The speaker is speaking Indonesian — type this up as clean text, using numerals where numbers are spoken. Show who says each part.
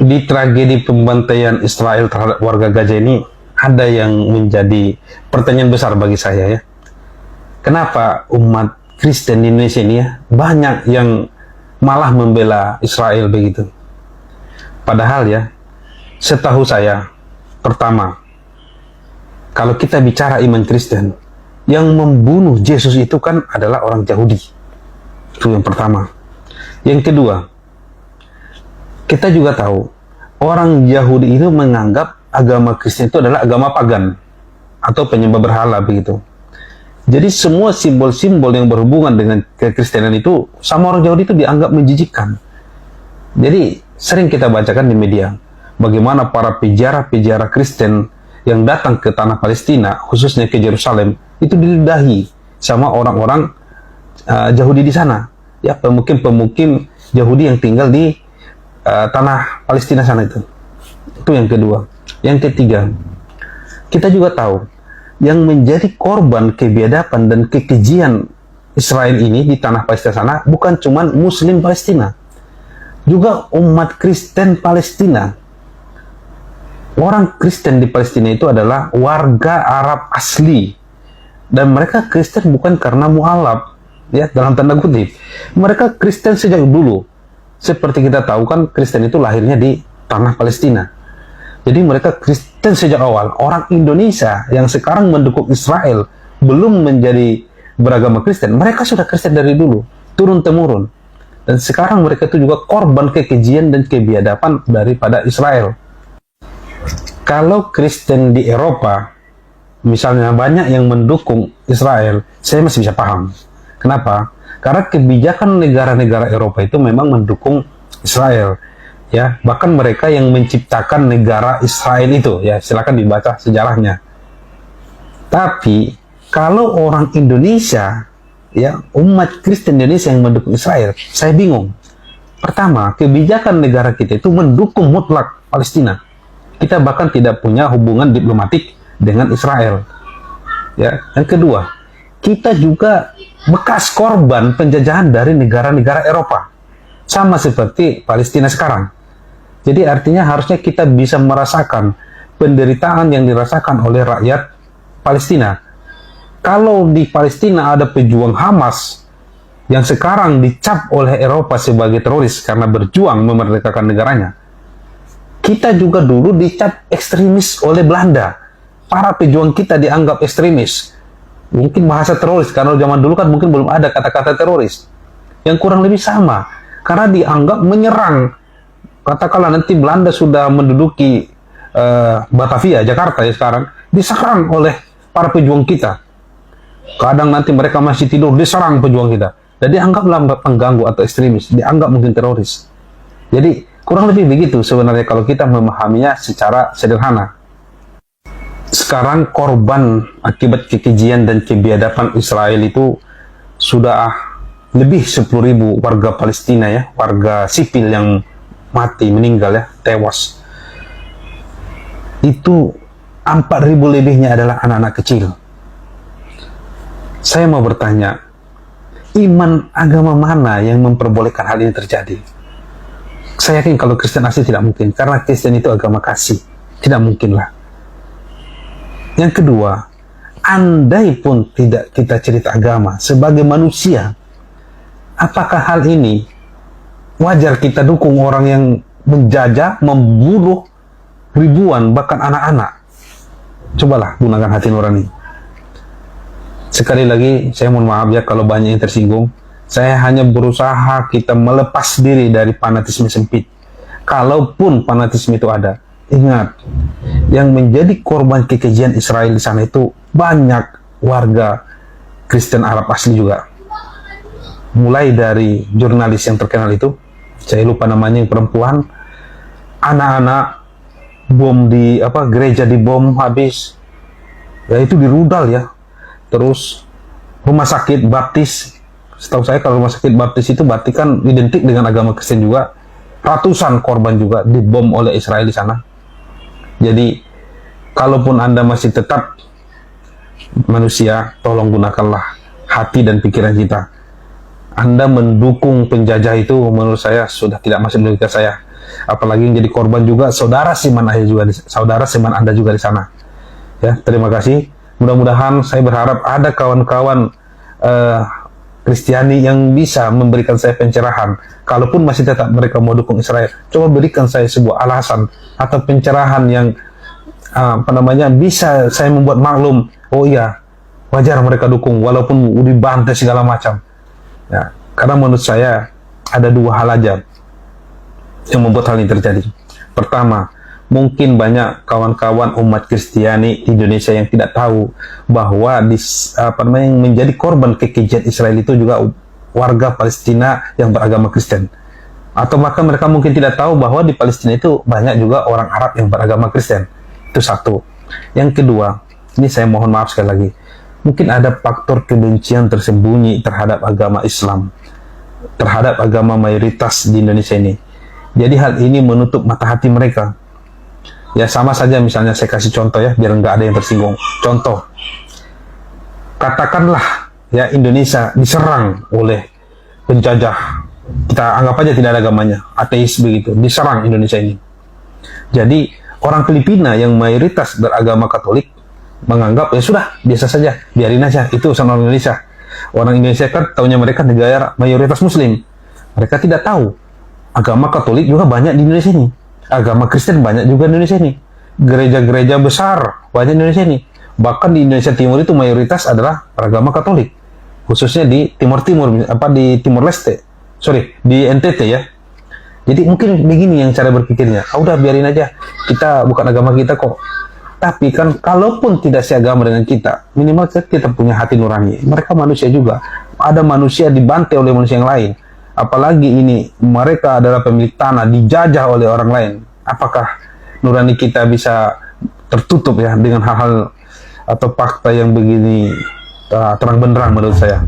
Speaker 1: di tragedi pembantaian Israel terhadap warga Gaza ini ada yang menjadi pertanyaan besar bagi saya ya. Kenapa umat Kristen di Indonesia ini ya banyak yang malah membela Israel begitu? Padahal ya, setahu saya, pertama, kalau kita bicara iman Kristen, yang membunuh Yesus itu kan adalah orang Yahudi. Itu yang pertama. Yang kedua, kita juga tahu orang Yahudi itu menganggap agama Kristen itu adalah agama pagan atau penyembah berhala begitu. Jadi semua simbol-simbol yang berhubungan dengan kekristenan itu sama orang Yahudi itu dianggap menjijikkan. Jadi sering kita bacakan di media bagaimana para peziarah-peziarah Kristen yang datang ke tanah Palestina, khususnya ke Yerusalem, itu diludahi sama orang-orang Yahudi di sana. Ya, pemukim-pemukim Yahudi yang tinggal di tanah Palestina sana itu. Itu yang kedua. Yang ketiga, kita juga tahu yang menjadi korban kebiadaban dan kekejian Israel ini di tanah Palestina sana bukan cuma Muslim Palestina, juga umat Kristen Palestina. Orang Kristen di Palestina itu adalah warga Arab asli, dan mereka Kristen bukan karena mualaf, ya, dalam tanda kutip. Mereka Kristen sejak dulu. Seperti kita tahu kan Kristen itu lahirnya di tanah Palestina. Jadi mereka Kristen sejak awal. Orang Indonesia yang sekarang mendukung Israel belum menjadi beragama Kristen. Mereka sudah Kristen dari dulu, turun-temurun. Dan sekarang mereka itu juga korban kekejian dan kebiadaban daripada Israel. Kalau Kristen di Eropa, misalnya banyak yang mendukung Israel, saya masih bisa paham. Kenapa? Karena kebijakan negara-negara Eropa itu memang mendukung Israel. Ya, bahkan mereka yang menciptakan negara Israel itu, ya, silakan dibaca sejarahnya. Tapi kalau orang Indonesia, ya, umat Kristen Indonesia yang mendukung Israel, saya bingung. Pertama, kebijakan negara kita itu mendukung mutlak Palestina. Kita bahkan tidak punya hubungan diplomatik dengan Israel. Ya, yang kedua, kita juga bekas korban penjajahan dari negara-negara Eropa, sama seperti Palestina sekarang. Jadi artinya harusnya kita bisa merasakan penderitaan yang dirasakan oleh rakyat Palestina. Kalau di Palestina ada pejuang Hamas yang sekarang dicap oleh Eropa sebagai teroris karena berjuang memerdekakan negaranya, kita juga dulu dicap ekstremis oleh Belanda. Para pejuang kita dianggap ekstremis. Mungkin bahasa teroris, karena zaman dulu kan mungkin belum ada kata-kata teroris. Yang kurang lebih sama, karena dianggap menyerang. Katakanlah nanti Belanda sudah menduduki Batavia, Jakarta ya sekarang, diserang oleh para pejuang kita. Kadang nanti mereka masih tidur, diserang pejuang kita. Dan dianggaplah pengganggu atau ekstremis, dianggap mungkin teroris. Jadi kurang lebih begitu sebenarnya kalau kita memahaminya secara sederhana. Sekarang korban akibat kekejian dan kebiadaban Israel itu sudah lebih 10.000 warga Palestina ya, warga sipil yang mati, meninggal ya, tewas. Itu 4.000 lebihnya adalah anak-anak kecil. Saya mau bertanya, iman agama mana yang memperbolehkan hal ini terjadi? Saya yakin kalau Kristen asli tidak mungkin, karena Kristen itu agama kasih. Tidak mungkin lah. Yang kedua, andai pun tidak kita cerita agama, sebagai manusia, apakah hal ini wajar kita dukung orang yang menjajah, membunuh ribuan, bahkan anak-anak? Cobalah gunakan hati nurani. Sekali lagi, saya mohon maaf ya kalau banyak yang tersinggung. Saya hanya berusaha kita melepas diri dari fanatisme sempit. Kalaupun fanatisme itu ada, ingat, yang menjadi korban kekejian Israel di sana itu banyak warga Kristen Arab asli juga. Mulai dari jurnalis yang terkenal itu, saya lupa namanya, yang perempuan, anak-anak, bom di gereja dibom habis, ya itu dirudal ya. Terus rumah sakit baptis, setahu saya kalau rumah sakit baptis itu berarti kan identik dengan agama Kristen juga. Ratusan korban juga dibom oleh Israel di sana. Jadi kalaupun Anda masih tetap manusia, tolong gunakanlah hati dan pikiran kita. Anda mendukung penjajah itu menurut saya sudah tidak masuk logika saya. Apalagi yang jadi korban juga saudara seiman Anda juga di sana. Ya, terima kasih. Mudah-mudahan saya berharap ada kawan-kawan Kristiani yang bisa memberikan saya pencerahan. Kalaupun masih tetap mereka mau dukung Israel, coba berikan saya sebuah alasan atau pencerahan yang bisa saya membuat maklum. Oh iya, wajar mereka dukung walaupun dibantai segala macam. Ya, karena menurut saya ada dua hal aja yang membuat hal ini terjadi. Pertama, mungkin banyak kawan-kawan umat Kristiani di Indonesia yang tidak tahu bahwa yang menjadi korban kekejian Israel itu juga warga Palestina yang beragama Kristen. Atau bahkan mereka mungkin tidak tahu bahwa di Palestina itu banyak juga orang Arab yang beragama Kristen. Itu satu. Yang kedua, ini saya mohon maaf sekali lagi, mungkin ada faktor kebencian tersembunyi terhadap agama Islam, terhadap agama mayoritas di Indonesia ini. Jadi hal ini menutup mata hati mereka. Ya sama saja, misalnya saya kasih contoh ya, biar nggak ada yang tersinggung. Contoh, katakanlah ya Indonesia diserang oleh penjajah. Kita anggap aja tidak ada agamanya, ateis begitu, diserang Indonesia ini. Jadi orang Filipina yang mayoritas beragama Katolik menganggap ya sudah, biasa saja, biarin aja, itu urusan orang Indonesia. Orang Indonesia kan taunya mereka negara mayoritas Muslim. Mereka tidak tahu agama Katolik juga banyak di Indonesia ini. Agama Kristen banyak juga di Indonesia ini. Gereja-gereja besar banyak di Indonesia ini. Bahkan di Indonesia Timur itu mayoritas adalah beragama Katolik. Khususnya di di Timor Leste. Di NTT ya. Jadi mungkin begini yang cara berpikirnya. Udah biarin aja. Kita bukan agama kita kok. Tapi kan kalaupun tidak seagama dengan kita, minimal kita punya hati nurani. Mereka manusia juga. Ada manusia dibantai oleh manusia yang lain. Apalagi ini mereka adalah pemilik tanah, dijajah oleh orang lain. Apakah nurani kita bisa tertutup ya dengan hal-hal atau fakta yang begini terang benderang menurut saya?